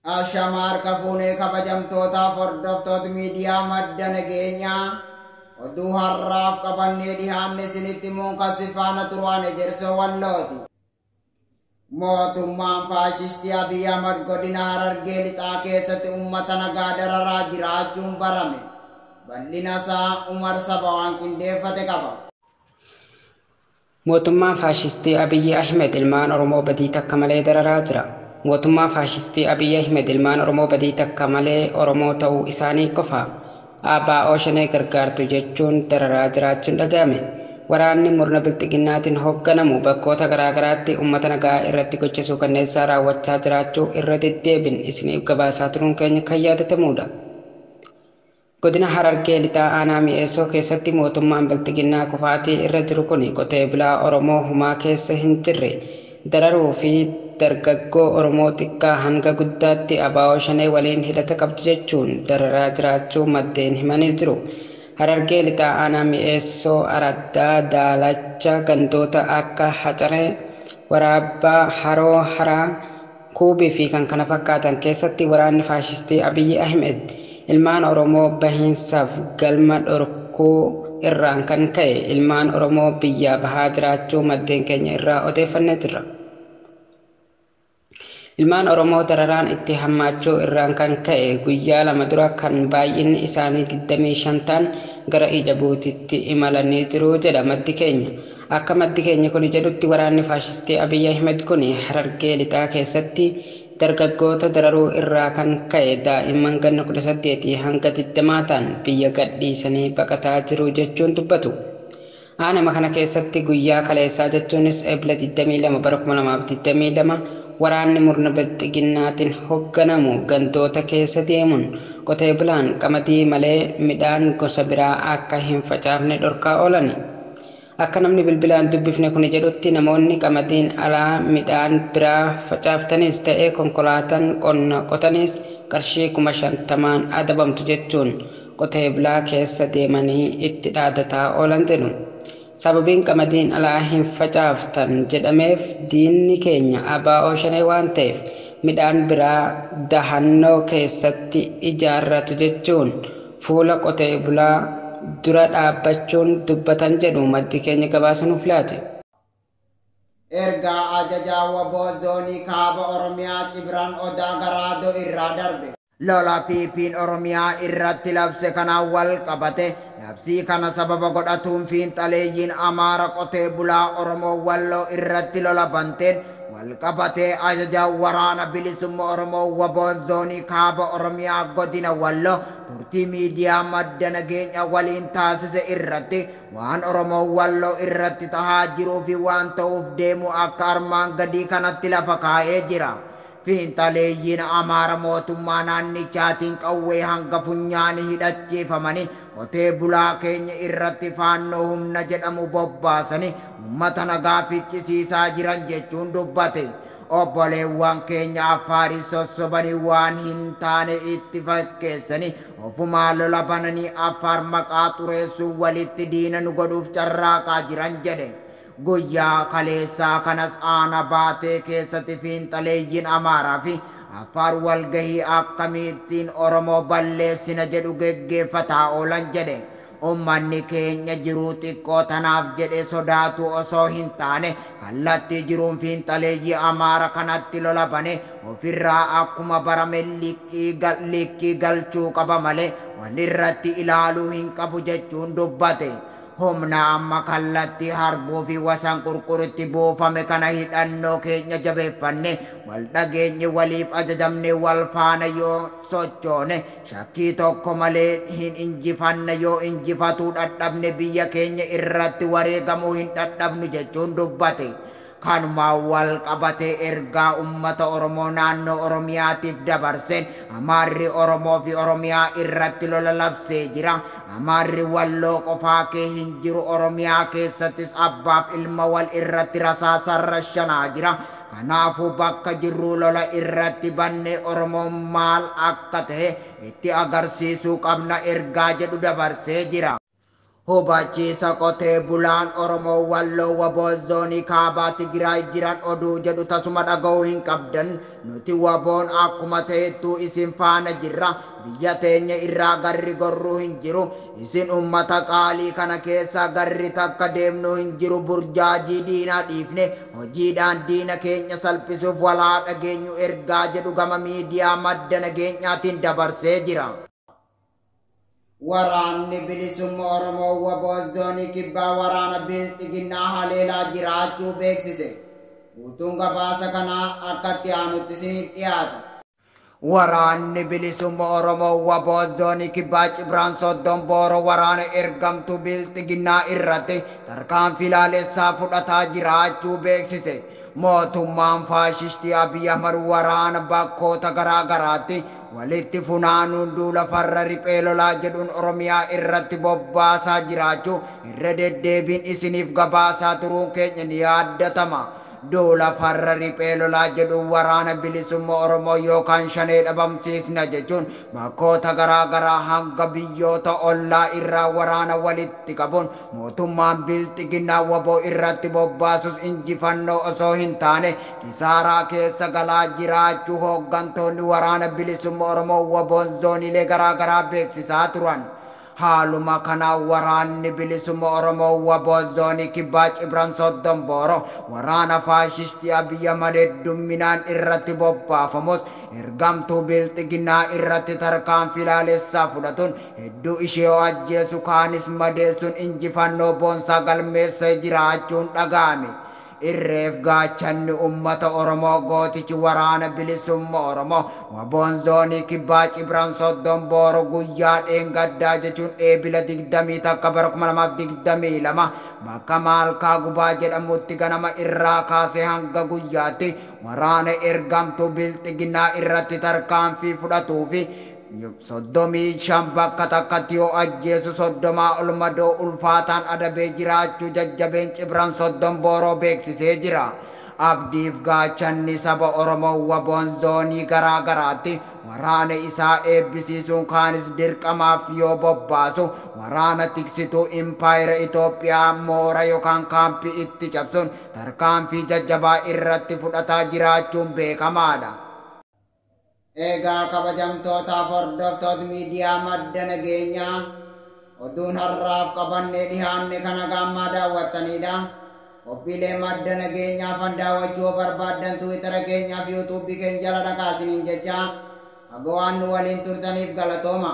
Ashamar kafune kabajamtoota hordoftoota miidiyaa madda nageenyaa oduu har'aaf qabannee dhihaanne isinitti himuun kasifaana turaan ejersa wallooti. Mootummaan faashistii Abiy Ahmad godina Harargee lixaa keessatti uummata nagaa dararaa jiraachuun barame. Bal'ina isaa Umar Saba waan qindeeffate qaba. Mootummaan faashistii Abiy Ahmed ilmaan Oromoo badii takka malee dararaa jira. Mootummaa faashistii Abiy Ahmed ilmaan Oromoo badii takka malee Oromoo ta'uu isaanii qofa ABO shanee gargaartu jechuun dararaa jiraachuun dhaga'ame. Waraanni murna bilxiginnaatiin hoogganamu bakkoota garaagaraatti uummata nagaa irratti gochisuu kanneessaa raawwachaa jiraachuu irra deddeebiin isiniif gabaasaa turuun keenya kan yaadatamudha. Godina Harargee lixaa aanaa mi'eessoo keessatti mootummaan bilxiginnaa kufaatii irra jiru kun qotee bulaa Oromoo humaa keessa hin jirre dararuu fi dargaggoo Oromoo xiqqaa hanga guddaatti ABO shanee waliin hidhata qabdu jechuun dararaa jiraachuu maddeen himanii jiru. Harargee lixaa aanaa mi'eessoo araddaa daalacha gandoota akka Hacaree, Waraabbaa, Haroo Haraa, Kuubii fi kan kana fakkaatan keessatti waraanni faashistii Abiy Ahmed ilmaan Oromoo bahiinsaaf galma dhorkuu irraan kan ka'e ilmaan Oromoo biyyaa bahaa jiraachuu maddeen keenya irraa odeeffannee jirra. Ilmaan Oromoo dararaan itti hammaachuu irraan kan ka'e guyyaa lama dura kan baay'inni isaanii 25 ta'an gara Jabuutiitti imalanii jiru jedha maddi keenya. Akka maddi keenya kun jedhutti waraanni faashistii Abiy Ahmed kun Harargee lixaa keessatti dargaggoota dararuu irraa kan ka'e daa'imman ganna 18 hanga 20 ta'an biyya gadhiisanii baqataa jiru jechuun dubbatu. Aanama kana keessatti guyyaa kaleessaa jechuunis Ebla 22 bara 2022 waraanni murna bilxiginnaatiin hoogganamu gandoota keessa deemuun qotee bulaan qamadii malee midhaan gosa biraa akka hin facaafne dhorkaa oolani. Akka namni bilbilaan dubbifne kun jedhutti namoonni qamadiin alaa midhaan biraa facaaftanis ta'ee konkolaataan qonna qotanis qarshii 50,000 adabamtu jechuun qotee bulaa keessa deemanii itti dhaadataa oolan jedhu. Sababiin qamadiin alaa hin facaaftan jedhameef diinni keenya ABO shanee waan ta'eef midhaan biraa dahannoo keessatti ijaarratu jechuun fuula qotee bulaa dura dhaabbachuun dubbatan jedhu maddi keenya gabaasanuuf laate. Ergaa ajajaa waboo zoonii kaaba Oromiyaa Cibran Odaa Garaadoo irraa darbe. Lola piipiin Oromiyaa irratti labse kanaan wal qabate labsii kana sababa godhatuun fiinxaleeyyiin Amaara qotee bulaa Oromoo Walloo irratti lola banteen wal qabatee ajajaa waraana bilisummaa Oromoo waboon zoonii kaaba Oromiyaa godina Walloo turtii miidiyaa madda nageenya waliin taasise irratti waan Oromoo Walloo irratti tahaa jiruu fi waan ta'uuf deemu akka armaan gadii kanatti lafa kaa'ee jira. Fiinxaleeyyiin Amaara mootummaa naannichaatiin qawwee hanga funyaanii hidhachiifamanii qotee bulaa keenya irratti faannoo humna jedhamu bobbaasanii uummata nagaa ficcisiisaa jiran jechuun dubbate. Obboleewwan keenya Affaarii sossobanii waan hin taane itti fakkeessanii ofumaa lola bananii Affaar maqaa xureessuun walitti diina nu godhuuf carraaqaa jiran jedhe. Guyyaa kaleessaa kanas aana baatee keessatti fiinxaleeyyiin Amaaraa fi Affaar walgahii akkamittiin Oromoo balleessina jedhu geggeeffataa oolan jedhe. Uummanni keenya jiruu xiqqoo tanaaf jedhe sodaatu osoo hin taane kallattii jiruun fiinxaleeyyii Amaara kanatti lola bane ofirraa akkuma barame likkii galchuu qaba malee walirratti ilaaluu hin qabu jechuun dubbate. Humna amma kallattii harbuu fi wasan qurquritti buufame kana hidhannoo keenya jabeeffanne wal dhageenye waliif ajajamne wal faana yoo sochoone shakkii tokko malee hin injifanne yoo injifatuu dadhabne biyya keenya irratti wareegamuu hin dadhabnu jechuun dubbate. Kanuma wal qabatee ergaa uummata Oromoo naannoo Oromiyaatiif dabarseen Amaarri Oromoo fi Oromiyaa irratti lola labsee jira. Amaarri Walloo qofaa kee hin jiru Oromiyaa keessattis abbaaf ilma wal irratti rasaasaan rashanaa jira. Kanaafuu bakka jirru lola irratti bannee Oromoon maal akka ta'e itti agarsiisuu qabna ergaa jedhu dabarsee jira. Hubachiisa qotee bulaan Oromoo Walloo Waboo zoonii kaabaa Tigraay jiran oduu jedhu tasuma dhaga'uu hin qabdan. Nuti waboon akkuma ta'ettuu isin faana jirra. Biyya teenya irraa garri gorruu hin jiru. Isin ummata qaalii kana keessa garri takka deemnu hin jiru. Burjaajii diinaa dhiifne hojiidhaan diina keenya salphisuuf walaa dhageenyu ergaa jedhu gama miidiyaa madda nageenyaatiin dabarsee jira. Waraanni bilisummaa Oromoo Waboo zoonii kibbaa waraana bilxiginnaa haleelaa jiraachuu beeksise. Guutuun gabaasa kanaa akkatti aanutti isiniif dhiyaata. Waraanni bilisummaa Oromoo Waboo zoonii kibbaa Cibraan Soddon Booroo waraana ergamtuu bilxiginnaa irratti tarkaanfii ilaalessaa fudhataa jiraachuu beeksise. Mootummaan faashistii Abiy Ahmad waraana bakkoota garaa garaatti walitti funaanuun duula farra riphee lolaa jedhuun Oromiyaa irratti bobbaasaa jiraachuu irra deddeebiin isiniif gabaasaa turuun keenya ni yaaddatama. Duula farra riphee lolaa jedhuun waraana bilisummaa Oromoo yookaan shanee dhabamsiisna jechuun bakkoota garaa garaa hanga biyyoota ollaa irraa waraana walitti qabuun mootummaan bilxiginnaa Waboo irratti bobbaasus injifannoo osoo hin taane kisaaraa keessa galaa jiraachuu hooggantoonni waraana bilisummaa Oromoo Waboon zooniilee garaa garaa beeksisaa turan. Haaluma kanaa waraanni bilisummaa Oromoo Waboo zoonii kibbaa Cibraan Soddon Booroo waraana faashistii Abiy Ahmad heddumminaan irratti bobbaafamus ergamtuu bilxiginnaa irratti tarkaanfii ilaalessaa fudhatuun hedduu ishee ajjeesu kaanis madeessuun injifannoo boonsaa galmeessee jiraachuun dhaga'ame. Irreef gaachanni ummata Oromoo gootichi waraana bilisummaa Oromoo Waboon zoonii kibbaa Cibraan Soddon Booroo guyyaa dheengaddaa jechuun eebila 20 takka bara 2022 bakka Maalkaa Gubaa jedhamutti ganama irraa kaasee hanga guyyaatti waraana ergamtuu bilxiginnaa irratti tarkaanfii fudhatuufi 35 bakka takkatti yoo ajjeesu 30 ol madoo ulfaataan adabee jiraachuu jajjabeen Cibraan Soddon Booroo beeksisee jira. Abdiif gaachanni saba Oromoo Waboon zoonii garaa garaatti waraana isaa eebbisiisuun kaanis dirqamaaf yoo bobbaasu waraana tiksituu impaayera Itoophiyaa moora yookaan kaampii itti cabsuun tarkaanfii jajjabaa irratti fudhataa jiraachuun beekamaadha. Egaa kabajamtootaaf hordoftoota miidiyaa madda nageenyaa oduun har'aaf qabannee dhihaanne kana gammaa daawwattanidha. Qophiilee madda nageenyaa fan daawwachuu barbaaddan Tiwiitara keenyaa fi yuutuubii keenya jala dhaqaa isiniin jecha hagawaan nu waliin turtaniif galatooma.